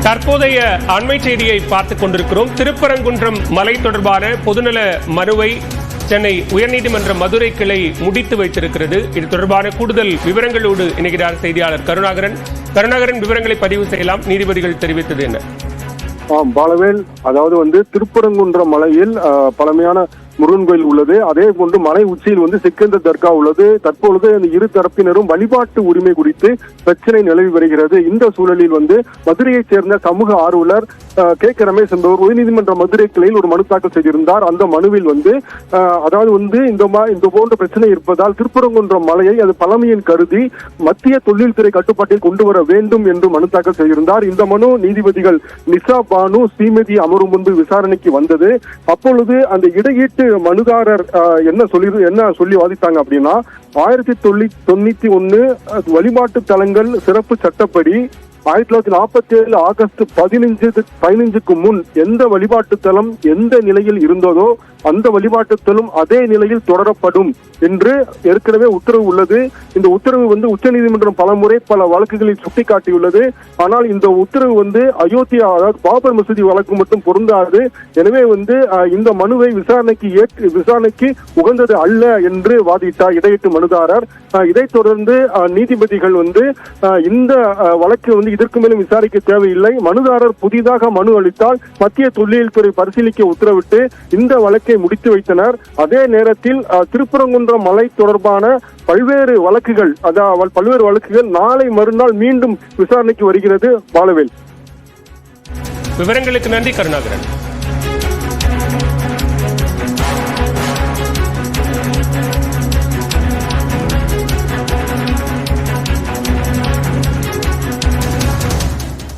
தற்போதைய அண்மை செய்தியை பார்த்துக் கொண்டிருக்கிறோம். திருப்பரங்குன்றம் மலை தொடர்பான பொதுநல மனுவை சென்னை உயர்நீதிமன்ற மதுரை கிளை முடித்து வைத்திருக்கிறது. இது தொடர்பான கூடுதல் விவரங்களோடு இணைகிறார் செய்தியாளர் கருணாகரன். விவரங்களை பதிவு செய்யலாம். நீதிபதிகள் தெரிவித்தது என்ன? பாலவேல், அதாவது திருப்பரங்குன்றம் மலையில் பழமையான முருகன் கோயில் உள்ளது. அதே போன்று மலை உச்சியில் சிக்கந்தர் தர்கா உள்ளது. தற்பொழுது அந்த இரு தரப்பினரும் வழிபாட்டு உரிமை குறித்து பிரச்சனை நிலவி வருகிறது. இந்த சூழலில் மதுரையைச் சேர்ந்த சமூக ஆர்வலர் K. ரமேஷ் என்பவர் உயர்நீதிமன்ற மதுரை கிளையில் ஒரு மனு தாக்கல் செய்திருந்தார். அந்த மனுவில் அதாவது இந்த போன்ற பிரச்சனை இருப்பதால் திருப்பரங்குன்றம் மலையை அது பழமையின் கருதி மத்திய தொழில்துறை கட்டுப்பாட்டில் கொண்டு வர வேண்டும் என்று மனு தாக்கல் செய்திருந்தார். இந்த மனு நீதிபதிகள் நிஷா பானு ஸ்ரீமதி அமரும் முன்பு விசாரணைக்கு வந்தது. அப்பொழுது அந்த இடையீட்டு மனுதாரர் என்ன சொல்லி வாதித்தாங்க அப்படின்னா, 1991 வழிபாட்டு தலங்கள் சிறப்பு சட்டப்படி 1947 ஆகஸ்ட் 15க்கு முன் எந்த வழிபாட்டு தலம் எந்த நிலையில் இருந்ததோ அந்த வழிபாட்டு தலம் அதே நிலையில் தொடரப்படும் என்று ஏற்கனவே உத்தரவு உள்ளது. இந்த உத்தரவு உச்சநீதிமன்றம் பலமுறை பல வழக்குகளில் சுட்டிக்காட்டியுள்ளது. ஆனால் இந்த உத்தரவு அயோத்தியா, அதாவது பாபர் மசூதி வழக்கு மட்டும் பொருந்தாது. எனவே இந்த மனுவை விசாரணைக்கு உகந்தது அல்ல என்று வாதிட்டார் இடையீட்டு மனுதாரர். இதைத் தொடர்ந்து நீதிபதிகள் இந்த வழக்கு இதற்கு மேலும் விசாரிக்க தேவையில்லை, மனுதாரர் புதிதாக மனு அளித்தால் மத்திய தொல்லியல் துறை பரிசீலிக்க உத்தரவிட்டு இந்த வழக்கை முடித்து வைத்தனர். அதே நேரத்தில் திருப்பரங்குன்றம் மலை தொடர்பான பல்வேறு வழக்குகள் நாளை மறுநாள் மீண்டும் விசாரணைக்கு வருகிறது. பாலவேல், விவரங்களுக்கு நன்றி கருணாகரன்.